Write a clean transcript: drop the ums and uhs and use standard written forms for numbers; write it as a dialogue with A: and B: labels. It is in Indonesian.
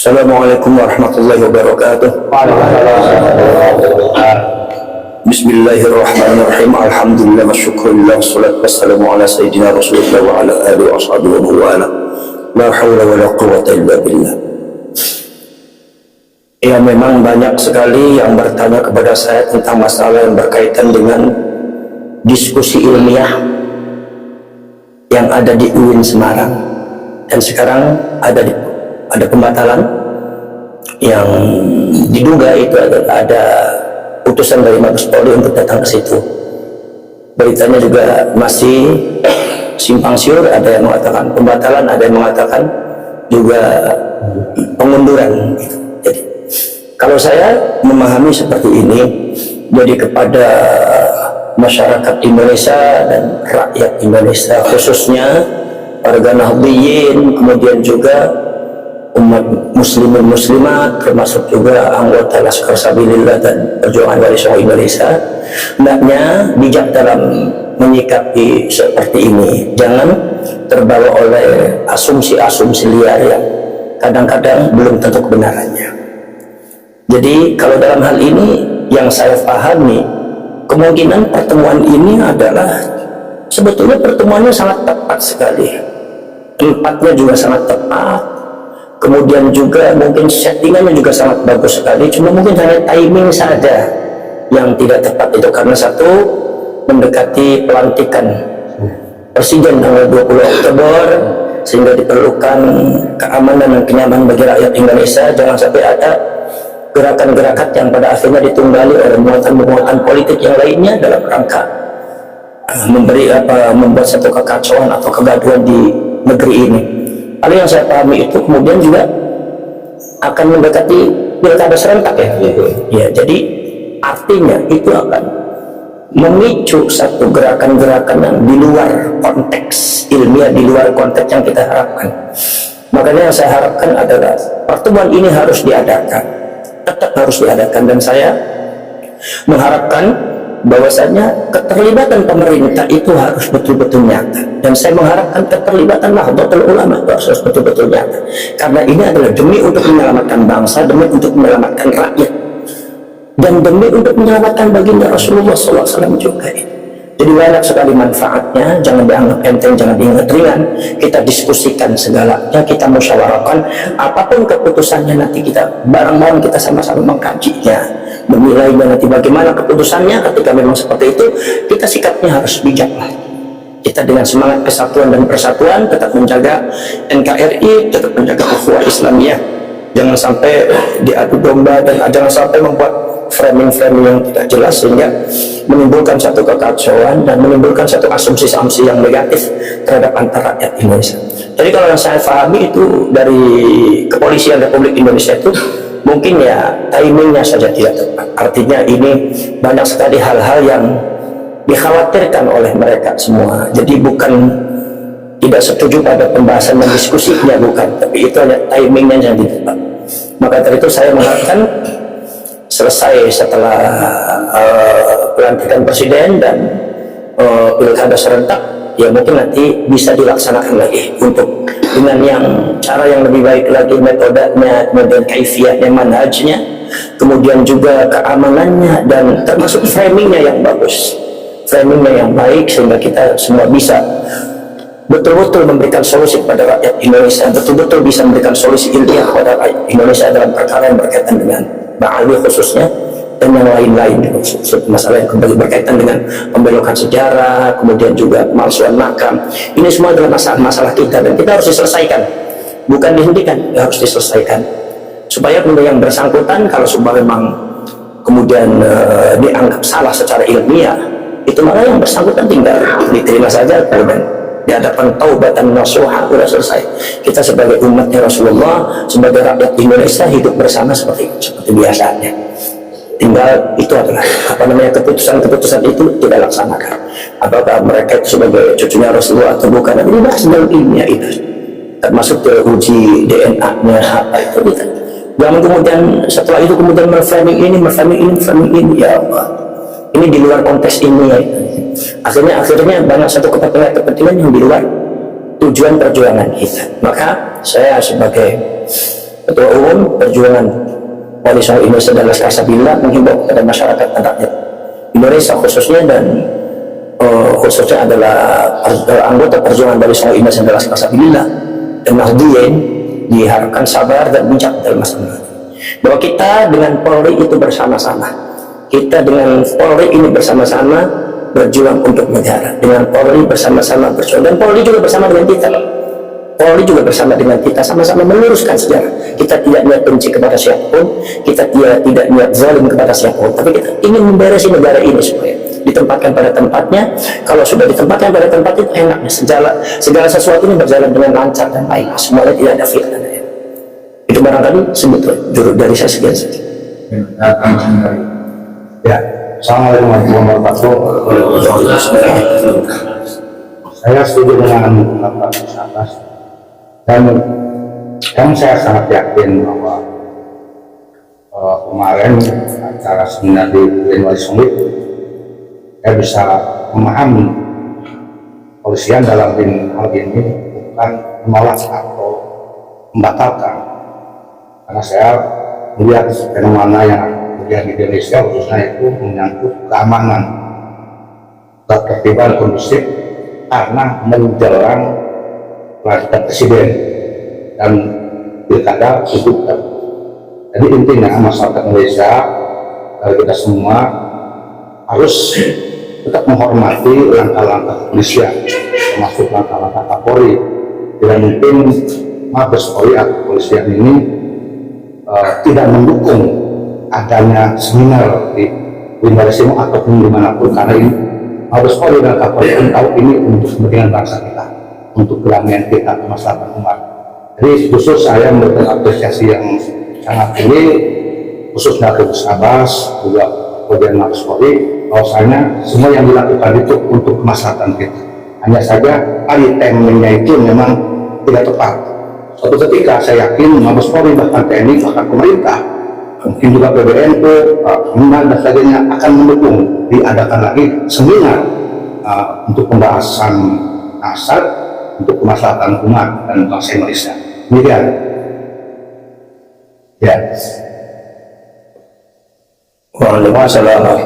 A: Assalamualaikum warahmatullahi wabarakatuh. Bismillahirrahmanirrahim. Alhamdulillah wa syukurillah wassalatu wassalamu ala sayyidina Rasulullah wa ala alihi wa sahbihi wa wala. La haula wa la quwwata illa billah. Ya, memang banyak sekali yang bertanya kepada saya tentang masalah yang berkaitan dengan diskusi ilmiah yang ada di UIN Semarang, dan sekarang ada pembatalan yang diduga itu ada putusan dari Mabes Polri untuk datang ke situ. Beritanya juga masih simpang siur, ada yang mengatakan pembatalan, ada yang mengatakan juga pengunduran gitu. Jadi kalau saya memahami seperti ini, jadi kepada masyarakat Indonesia dan rakyat Indonesia khususnya warga Nahdliyin, kemudian juga umat muslimin muslimat, termasuk juga anggota Laskar Sabilillah dan Perjuangan Wali Songo Indonesia, hendaknya bijak dalam menyikapi seperti ini. Jangan terbawa oleh asumsi-asumsi liar yang kadang-kadang belum tentu kebenarannya. Jadi kalau dalam hal ini yang saya pahami, kemungkinan pertemuan ini adalah sebetulnya pertemuannya sangat tepat sekali, tempatnya juga sangat tepat, kemudian juga mungkin settingannya juga sangat bagus sekali. Cuma mungkin hanya timing saja yang tidak tepat. Itu karena satu, mendekati pelantikan presiden tanggal 20 Oktober, sehingga diperlukan keamanan dan kenyamanan bagi rakyat Indonesia. Jangan sampai ada gerakan-gerakan yang pada akhirnya ditunggali oleh muatan-muatan politik yang lainnya dalam rangka membuat satu kekacauan atau kegaduhan di negeri ini. Hal yang saya pahami itu kemudian juga akan mendekati pilkada serentak ya. Ya, jadi artinya itu akan memicu satu gerakan-gerakan yang di luar konteks ilmiah, di luar konteks yang kita harapkan. Makanya yang saya harapkan adalah pertemuan ini harus diadakan, tetap harus diadakan, dan saya mengharapkan bahwasanya keterlibatan pemerintah itu harus betul-betul nyata, dan saya mengharapkan keterlibatan Nahdlatul Ulama itu harus betul-betul nyata, karena ini adalah demi untuk menyelamatkan bangsa, demi untuk menyelamatkan rakyat, dan demi untuk menyelamatkan baginda Rasulullah SAW juga. Jadi banyak sekali manfaatnya, jangan dianggap enteng, jangan dianggap ringan. Kita diskusikan segalanya, kita musyawarahkan, apapun keputusannya nanti kita bareng-bareng, kita sama-sama mengkajinya, menilainya nanti bagaimana keputusannya. Ketika memang seperti itu, kita sikapnya harus bijak lah. Kita dengan semangat kesatuan dan persatuan tetap menjaga NKRI, tetap menjaga ukhuwah Islamiyah. Jangan sampai diadu domba dan jangan sampai membuat framing-framing yang tidak jelas sehingga menimbulkan satu kekacauan dan menimbulkan satu asumsi-asumsi yang negatif terhadap antara rakyat Indonesia. Jadi kalau yang saya pahami itu dari Kepolisian Republik Indonesia itu mungkin ya timingnya saja tidak tepat. Artinya ini banyak sekali hal-hal yang dikhawatirkan oleh mereka semua. Jadi bukan tidak setuju pada pembahasan dan diskusinya, bukan, tapi itu hanya timingnya yang tidak tepat. Maka dari itu saya mengharapkan selesai setelah pelantikan presiden dan pilkada serentak, ya mungkin nanti bisa dilaksanakan lagi untuk dengan yang cara yang lebih baik lagi, metodenya, kemudian kaifiyatnya, manhajnya, kemudian juga keamanannya, dan termasuk framingnya yang bagus, framingnya yang baik, sehingga kita semua bisa betul-betul memberikan solusi kepada rakyat Indonesia, betul-betul bisa memberikan solusi ilmiah kepada rakyat Indonesia dalam perkara yang berkaitan dengan Ba'ali khususnya, dan yang lain-lain juga, masalah yang kembali berkaitan dengan pembelokan sejarah, kemudian juga pemalsuan makam. Ini semua adalah masalah-masalah kita, dan kita harus diselesaikan, bukan dihentikan, harus diselesaikan, supaya kemudian yang bersangkutan kalau sudah memang kemudian dianggap salah secara ilmiah, itu maka yang bersangkutan tinggal diterima saja, kemudian di hadapan taubatan nasuha, sudah selesai. Kita sebagai umatnya Rasulullah, sebagai rakyat Indonesia hidup bersama seperti biasanya. Tinggal itu adalah keputusan-keputusan itu tidak laksanakan. Apakah mereka itu sebagai cucunya Rasulullah atau bukan? Ini bahas dalam ilmiah itu, termasuk uji DNA-nya apa itu kita. Jangan kemudian setelah itu kemudian memframing ini, ya Allah, ini di luar konteks ini ya. Akhirnya banyak satu kepentingan yang di luar tujuan perjuangan kita. Maka saya sebagai Ketua Umum Perjuangan Wali Songo Indonesia dan Laskar Sabila menghimbau kepada masyarakat rakyat Indonesia khususnya dan khususnya adalah anggota perjuangan Wali Songo Indonesia dan Laskar Sabila dan Nahdien diharapkan sabar dan bijak dalam masalah bahwa kita dengan Polri itu bersama-sama, kita dengan Polri ini bersama-sama berjuang untuk negara, dengan Polri bersama-sama berjuang, dan Polri juga bersama dengan kita. Polri juga bersama dengan kita sama-sama meluruskan sejarah. Kita tidak niat benci kepada siapapun, kita tidak niat zalim kepada siapapun, tapi kita ingin memberesi negara ini supaya ditempatkan pada tempatnya. Kalau sudah ditempatkan pada tempat itu enaknya segala sesuatu ini berjalan dengan lancar dan baik, semuanya tidak ada fitnah. Itu barangkali sebetulnya jurus dari saya sekian saja.
B: Ya, assalamualaikum warahmatullahi wabarakatuh. Saya setuju dengan Bapak Abbas, dan saya sangat yakin bahwa kemarin acara seminar di Wali Songo saya bisa memahami kepolisian dalam hal ini bukan menolak atau membatalkan, karena saya melihat fenomena yang terjadi di Indonesia khususnya itu menyangkut keamanan, ketertiban kondusif karena menjelang pelantikan presiden dan pilkada itu. Jadi intinya masyarakat Indonesia, kita semua harus tetap menghormati langkah-langkah kepolisian, termasuk langkah-langkah Kapolri. Tidak mungkin Mabes Polri atau kepolisian ini tidak mendukung adanya seminar di Wimbaresimo ataupun dimanapun, karena ini Mabes Polri dan Kapolri tahu ini untuk kepentingan bangsa kita, untuk kedamaian kita, kemaslahatan umat. Jadi khusus saya memberikan apresiasi yang sangat tinggi khususnya ke Gus Abbas juga kemudian Mabes Polri, bahwasanya semua yang dilakukan itu untuk kemaslahatan kita. Hanya saja timingnya itu memang tidak tepat. Suatu ketika saya yakin Mabes Polri, bahkan TNI, bahkan pemerintah, mungkin juga PBNU, Kemenhan dan sebagainya akan mendukung diadakan lagi seminar untuk pembahasan asal untuk kemaslahatan umat dan bangsa Indonesia. Demikian. Ya.
A: Waalaikumsalam.